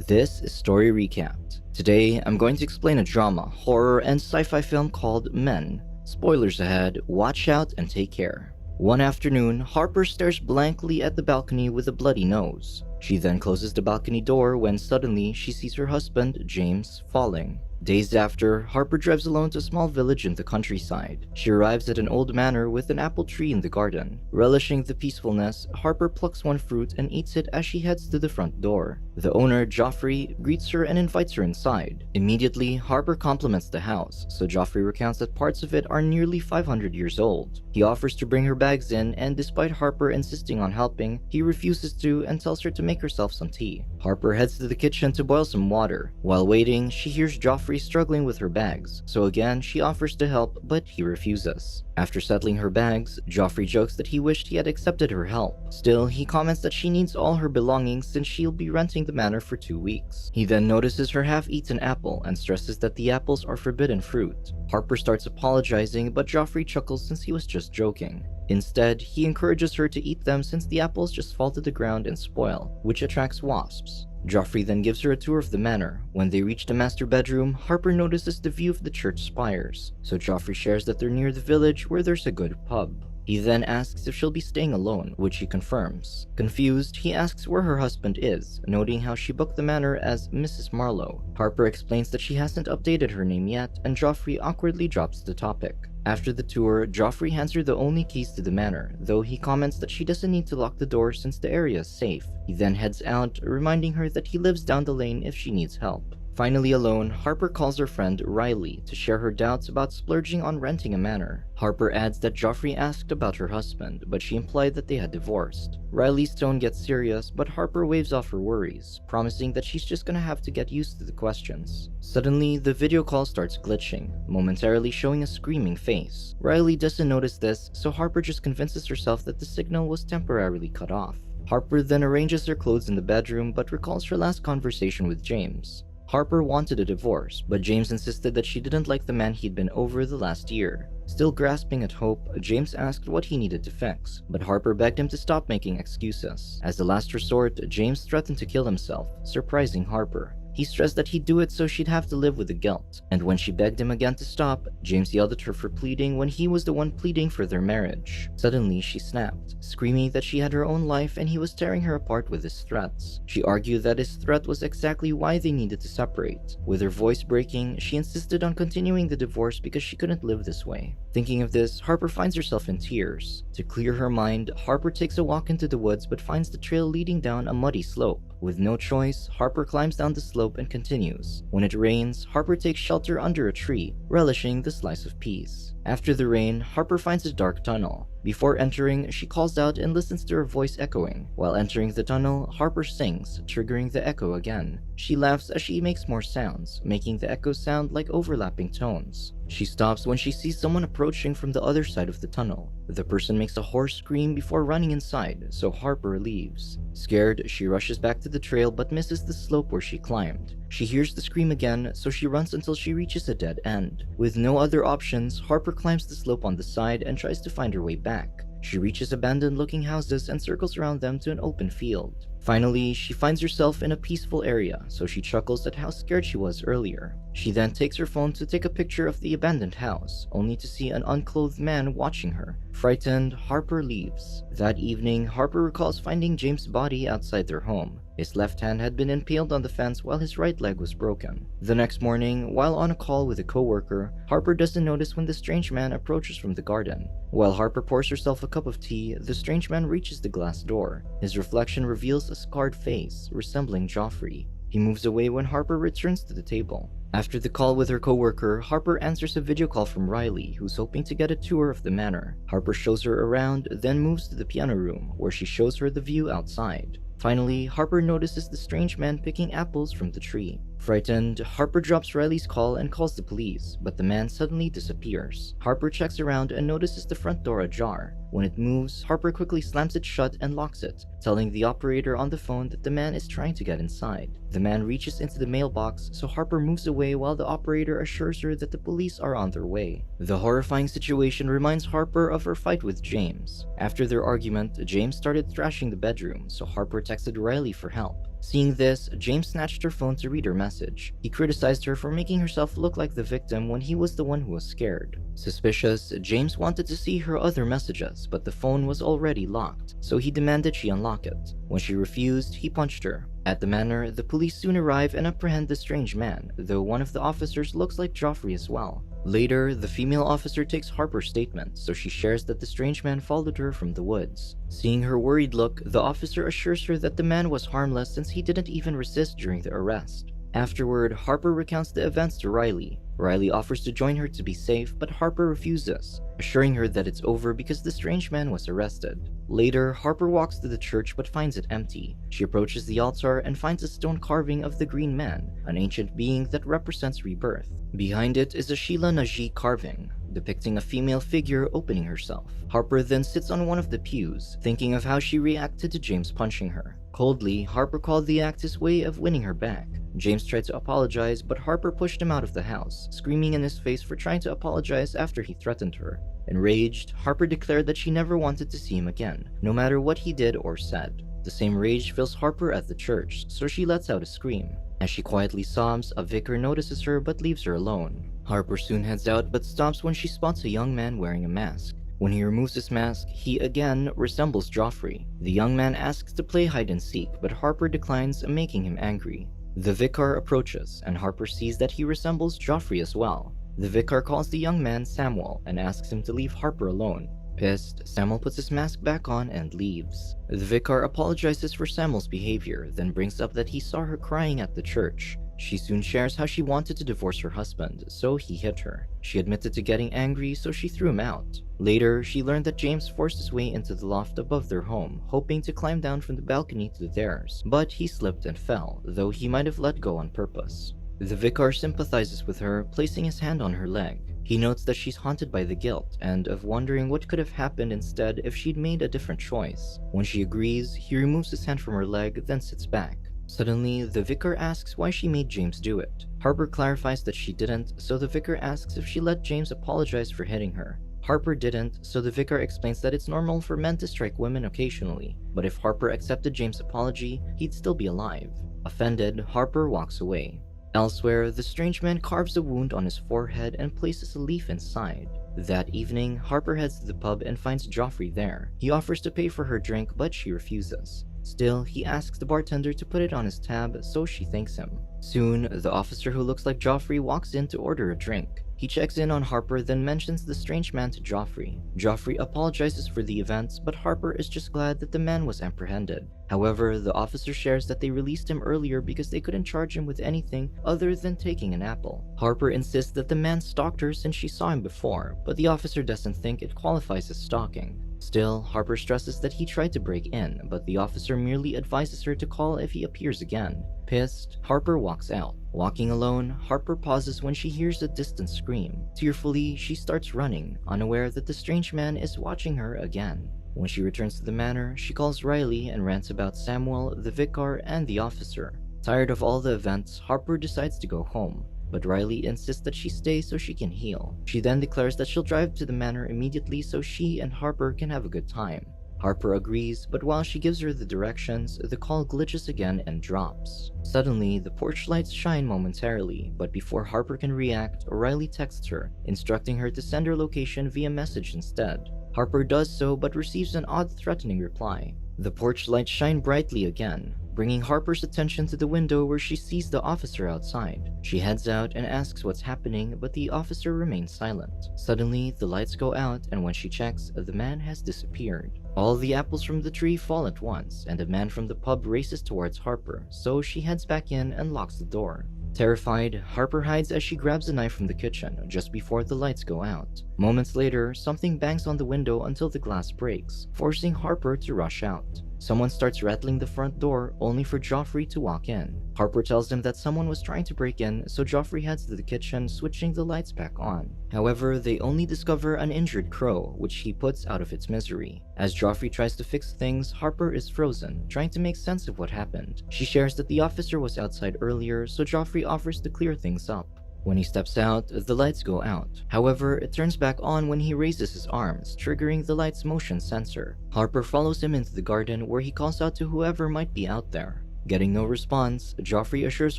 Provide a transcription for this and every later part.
This is Story Recapped. Today, I'm going to explain a drama, horror, and sci-fi film called Men. Spoilers ahead, watch out and take care. One afternoon, Harper stares blankly at the balcony with a bloody nose. She then closes the balcony door when suddenly she sees her husband, James, falling. Days after, Harper drives alone to a small village in the countryside. She arrives at an old manor with an apple tree in the garden. Relishing the peacefulness, Harper plucks one fruit and eats it as she heads to the front door. The owner, Joffrey, greets her and invites her inside. Immediately, Harper compliments the house, so Joffrey recounts that parts of it are nearly 500 years old. He offers to bring her bags in, and despite Harper insisting on helping, he refuses to and tells her to make herself some tea. Harper heads to the kitchen to boil some water. While waiting, she hears Joffrey struggling with her bags, so again she offers to help, but he refuses. After settling her bags, Joffrey jokes that he wished he had accepted her help. Still, he comments that she needs all her belongings since she'll be renting the manor for 2 weeks. He then notices her half-eaten apple and stresses that the apples are forbidden fruit. Harper starts apologizing, but Joffrey chuckles since he was just joking. Instead, he encourages her to eat them since the apples just fall to the ground and spoil, which attracts wasps. Joffrey then gives her a tour of the manor. When they reach the master bedroom, Harper notices the view of the church spires, so Joffrey shares that they're near the village where there's a good pub. He then asks if she'll be staying alone, which she confirms. Confused, he asks where her husband is, noting how she booked the manor as Mrs. Marlowe. Harper explains that she hasn't updated her name yet, and Joffrey awkwardly drops the topic. After the tour, Joffrey hands her the only keys to the manor, though he comments that she doesn't need to lock the door since the area is safe. He then heads out, reminding her that he lives down the lane if she needs help. Finally alone, Harper calls her friend Riley to share her doubts about splurging on renting a manor. Harper adds that Joffrey asked about her husband, but she implied that they had divorced. Riley's tone gets serious, but Harper waves off her worries, promising that she's just gonna have to get used to the questions. Suddenly, the video call starts glitching, momentarily showing a screaming face. Riley doesn't notice this, so Harper just convinces herself that the signal was temporarily cut off. Harper then arranges her clothes in the bedroom, but recalls her last conversation with James. Harper wanted a divorce, but James insisted that she didn't like the man he'd been over the last year. Still grasping at hope, James asked what he needed to fix, but Harper begged him to stop making excuses. As a last resort, James threatened to kill himself, surprising Harper. He stressed that he'd do it so she'd have to live with the guilt, and when she begged him again to stop, James yelled at her for pleading when he was the one pleading for their marriage. Suddenly, she snapped, screaming that she had her own life and he was tearing her apart with his threats. She argued that his threat was exactly why they needed to separate. With her voice breaking, she insisted on continuing the divorce because she couldn't live this way. Thinking of this, Harper finds herself in tears. To clear her mind, Harper takes a walk into the woods but finds the trail leading down a muddy slope. With no choice, Harper climbs down the slope and continues. When it rains, Harper takes shelter under a tree, relishing the slice of peace. After the rain, Harper finds a dark tunnel. Before entering, she calls out and listens to her voice echoing. While entering the tunnel, Harper sings, triggering the echo again. She laughs as she makes more sounds, making the echoes sound like overlapping tones. She stops when she sees someone approaching from the other side of the tunnel. The person makes a hoarse scream before running inside, so Harper leaves. Scared, she rushes back to the trail but misses the slope where she climbed. She hears the scream again, so she runs until she reaches a dead end. With no other options, Harper climbs the slope on the side and tries to find her way back. She reaches abandoned-looking houses and circles around them to an open field. Finally, she finds herself in a peaceful area, so she chuckles at how scared she was earlier. She then takes her phone to take a picture of the abandoned house, only to see an unclothed man watching her. Frightened, Harper leaves. That evening, Harper recalls finding James' body outside their home. His left hand had been impaled on the fence while his right leg was broken. The next morning, while on a call with a coworker, Harper doesn't notice when the strange man approaches from the garden. While Harper pours herself a cup of tea, the strange man reaches the glass door. His reflection reveals a scarred face, resembling Joffrey. He moves away when Harper returns to the table. After the call with her coworker, Harper answers a video call from Riley, who's hoping to get a tour of the manor. Harper shows her around, then moves to the piano room, where she shows her the view outside. Finally, Harper notices the strange man picking apples from the tree. Frightened, Harper drops Riley's call and calls the police, but the man suddenly disappears. Harper checks around and notices the front door ajar. When it moves, Harper quickly slams it shut and locks it, telling the operator on the phone that the man is trying to get inside. The man reaches into the mailbox, so Harper moves away while the operator assures her that the police are on their way. The horrifying situation reminds Harper of her fight with James. After their argument, James started thrashing the bedroom, so Harper texted Riley for help. Seeing this, James snatched her phone to read her message. He criticized her for making herself look like the victim when he was the one who was scared. Suspicious, James wanted to see her other messages, but the phone was already locked, so he demanded she unlock it. When she refused, he punched her. At the manor, the police soon arrive and apprehend the strange man, though one of the officers looks like Joffrey as well. Later, the female officer takes Harper's statement, so she shares that the strange man followed her from the woods. Seeing her worried look, the officer assures her that the man was harmless since he didn't even resist during the arrest. Afterward, Harper recounts the events to Riley. Riley offers to join her to be safe, but Harper refuses, assuring her that it's over because the strange man was arrested. Later, Harper walks to the church but finds it empty. She approaches the altar and finds a stone carving of the Green Man, an ancient being that represents rebirth. Behind it is a Sheila Najee carving, depicting a female figure opening herself. Harper then sits on one of the pews, thinking of how she reacted to James punching her. Coldly, Harper called the act his way of winning her back. James tried to apologize, but Harper pushed him out of the house, screaming in his face for trying to apologize after he threatened her. Enraged, Harper declared that she never wanted to see him again, no matter what he did or said. The same rage fills Harper at the church, so she lets out a scream. As she quietly sobs, a vicar notices her but leaves her alone. Harper soon heads out but stops when she spots a young man wearing a mask. When he removes his mask, he again resembles Joffrey. The young man asks to play hide and seek, but Harper declines, making him angry. The vicar approaches, and Harper sees that he resembles Joffrey as well. The vicar calls the young man Samuel and asks him to leave Harper alone. Pissed, Samuel puts his mask back on and leaves. The vicar apologizes for Samuel's behavior, then brings up that he saw her crying at the church. She soon shares how she wanted to divorce her husband, so he hit her. She admitted to getting angry, so she threw him out. Later, she learned that James forced his way into the loft above their home, hoping to climb down from the balcony to theirs, but he slipped and fell, though he might have let go on purpose. The vicar sympathizes with her, placing his hand on her leg. He notes that she's haunted by the guilt and of wondering what could have happened instead if she'd made a different choice. When she agrees, he removes his hand from her leg, then sits back. Suddenly, the vicar asks why she made James do it. Harper clarifies that she didn't, so the vicar asks if she let James apologize for hitting her. Harper didn't, so the vicar explains that it's normal for men to strike women occasionally, but if Harper accepted James' apology, he'd still be alive. Offended, Harper walks away. Elsewhere, the strange man carves a wound on his forehead and places a leaf inside. That evening, Harper heads to the pub and finds Joffrey there. He offers to pay for her drink, but she refuses. Still, he asks the bartender to put it on his tab, so she thanks him. Soon, the officer who looks like Joffrey walks in to order a drink. He checks in on Harper, then mentions the strange man to Joffrey. Joffrey apologizes for the events, but Harper is just glad that the man was apprehended. However, the officer shares that they released him earlier because they couldn't charge him with anything other than taking an apple. Harper insists that the man stalked her since she saw him before, but the officer doesn't think it qualifies as stalking. Still, Harper stresses that he tried to break in, but the officer merely advises her to call if he appears again. Pissed, Harper walks out. Walking alone, Harper pauses when she hears a distant scream. Tearfully, she starts running, unaware that the strange man is watching her again. When she returns to the manor, she calls Riley and rants about Samuel, the vicar, and the officer. Tired of all the events, Harper decides to go home, but Riley insists that she stay so she can heal. She then declares that she'll drive to the manor immediately so she and Harper can have a good time. Harper agrees, but while she gives her the directions, the call glitches again and drops. Suddenly, the porch lights shine momentarily, but before Harper can react, Riley texts her, instructing her to send her location via message instead. Harper does so, but receives an odd threatening reply. The porch lights shine brightly again, bringing Harper's attention to the window where she sees the officer outside. She heads out and asks what's happening, but the officer remains silent. Suddenly, the lights go out, and when she checks, the man has disappeared. All the apples from the tree fall at once, and a man from the pub races towards Harper, so she heads back in and locks the door. Terrified, Harper hides as she grabs a knife from the kitchen just before the lights go out. Moments later, something bangs on the window until the glass breaks, forcing Harper to rush out. Someone starts rattling the front door, only for Joffrey to walk in. Harper tells him that someone was trying to break in, so Joffrey heads to the kitchen, switching the lights back on. However, they only discover an injured crow, which he puts out of its misery. As Joffrey tries to fix things, Harper is frozen, trying to make sense of what happened. She shares that the officer was outside earlier, so Joffrey offers to clear things up. When he steps out, the lights go out. However, it turns back on when he raises his arms, triggering the light's motion sensor. Harper follows him into the garden where he calls out to whoever might be out there. Getting no response, Joffrey assures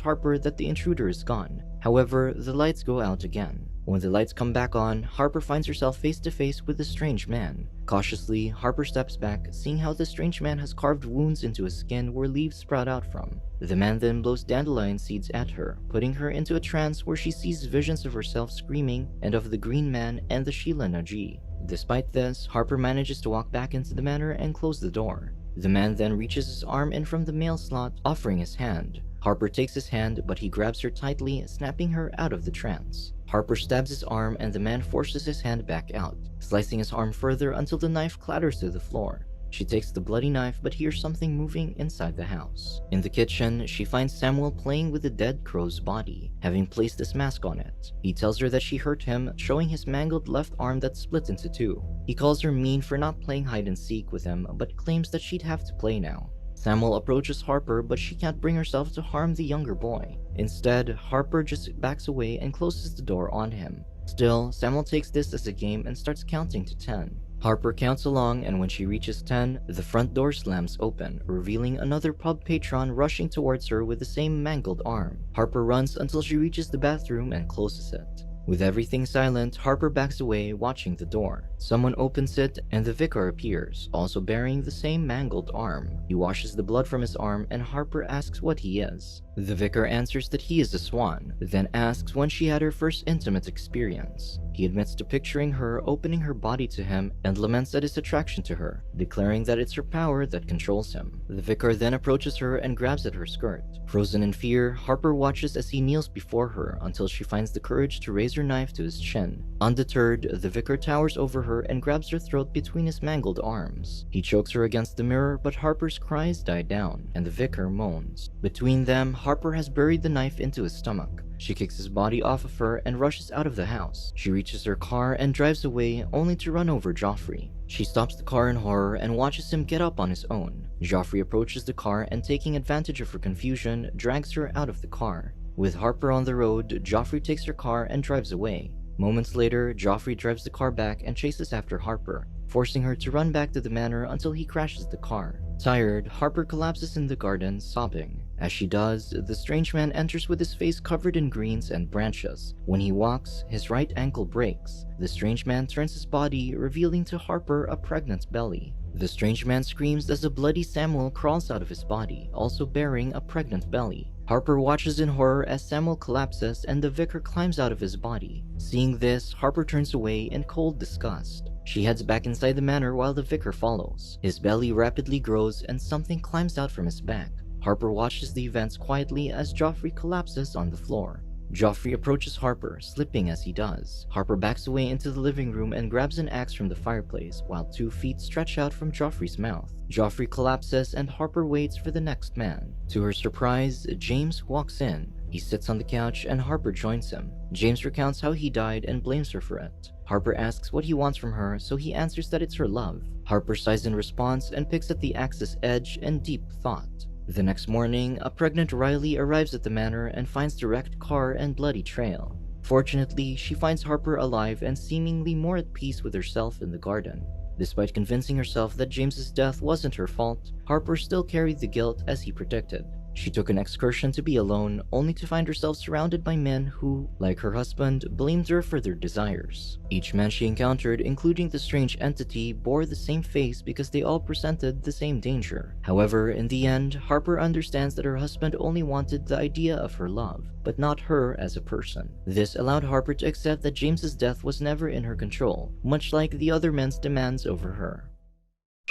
Harper that the intruder is gone. However, the lights go out again. When the lights come back on, Harper finds herself face to face with a strange man. Cautiously, Harper steps back, seeing how the strange man has carved wounds into his skin where leaves sprout out from. The man then blows dandelion seeds at her, putting her into a trance where she sees visions of herself screaming and of the Green Man and the Sheila Najee. Despite this, Harper manages to walk back into the manor and close the door. The man then reaches his arm in from the mail slot, offering his hand. Harper takes his hand, but he grabs her tightly, snapping her out of the trance. Harper stabs his arm and the man forces his hand back out, slicing his arm further until the knife clatters to the floor. She takes the bloody knife but hears something moving inside the house. In the kitchen, she finds Samuel playing with the dead crow's body, having placed his mask on it. He tells her that she hurt him, showing his mangled left arm that split into two. He calls her mean for not playing hide and seek with him, but claims that she'd have to play now. Samuel approaches Harper, but she can't bring herself to harm the younger boy. Instead, Harper just backs away and closes the door on him. Still, Samuel takes this as a game and starts counting to 10. Harper counts along, and when she reaches 10, the front door slams open, revealing another pub patron rushing towards her with the same mangled arm. Harper runs until she reaches the bathroom and closes it. With everything silent, Harper backs away, watching the door. Someone opens it, and the vicar appears, also bearing the same mangled arm. He washes the blood from his arm, and Harper asks what he is. The vicar answers that he is a swan, then asks when she had her first intimate experience. He admits to picturing her opening her body to him and laments at his attraction to her, declaring that it's her power that controls him. The vicar then approaches her and grabs at her skirt. Frozen in fear, Harper watches as he kneels before her until she finds the courage to raise her knife to his chin. Undeterred, the vicar towers over her and grabs her throat between his mangled arms. He chokes her against the mirror, but Harper's cries die down, and the vicar moans. Between them, Harper has buried the knife into his stomach. She kicks his body off of her and rushes out of the house. She reaches her car and drives away, only to run over Joffrey. She stops the car in horror and watches him get up on his own. Joffrey approaches the car and, taking advantage of her confusion, drags her out of the car. With Harper on the road, Joffrey takes her car and drives away. Moments later, Joffrey drives the car back and chases after Harper, forcing her to run back to the manor until he crashes the car. Tired, Harper collapses in the garden, sobbing. As she does, the strange man enters with his face covered in greens and branches. When he walks, his right ankle breaks. The strange man turns his body, revealing to Harper a pregnant belly. The strange man screams as a bloody Samuel crawls out of his body, also bearing a pregnant belly. Harper watches in horror as Samuel collapses and the vicar climbs out of his body. Seeing this, Harper turns away in cold disgust. She heads back inside the manor while the vicar follows. His belly rapidly grows and something climbs out from his back. Harper watches the events quietly as Joffrey collapses on the floor. Joffrey approaches Harper, slipping as he does. Harper backs away into the living room and grabs an axe from the fireplace, while 2 feet stretch out from Joffrey's mouth. Joffrey collapses and Harper waits for the next man. To her surprise, James walks in. He sits on the couch and Harper joins him. James recounts how he died and blames her for it. Harper asks what he wants from her, so he answers that it's her love. Harper sighs in response and picks at the axe's edge in deep thought. The next morning, a pregnant Riley arrives at the manor and finds the wrecked car and bloody trail. Fortunately, she finds Harper alive and seemingly more at peace with herself in the garden. Despite convincing herself that James's death wasn't her fault, Harper still carried the guilt as he predicted. She took an excursion to be alone, only to find herself surrounded by men who, like her husband, blamed her for their desires. Each man she encountered, including the strange entity, bore the same face because they all presented the same danger. However, in the end, Harper understands that her husband only wanted the idea of her love, but not her as a person. This allowed Harper to accept that James's death was never in her control, much like the other men's demands over her.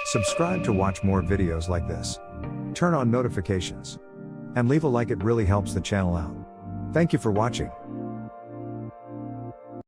Subscribe to watch more videos like this. Turn on notifications. And leave a like, it really helps the channel out. Thank you for watching.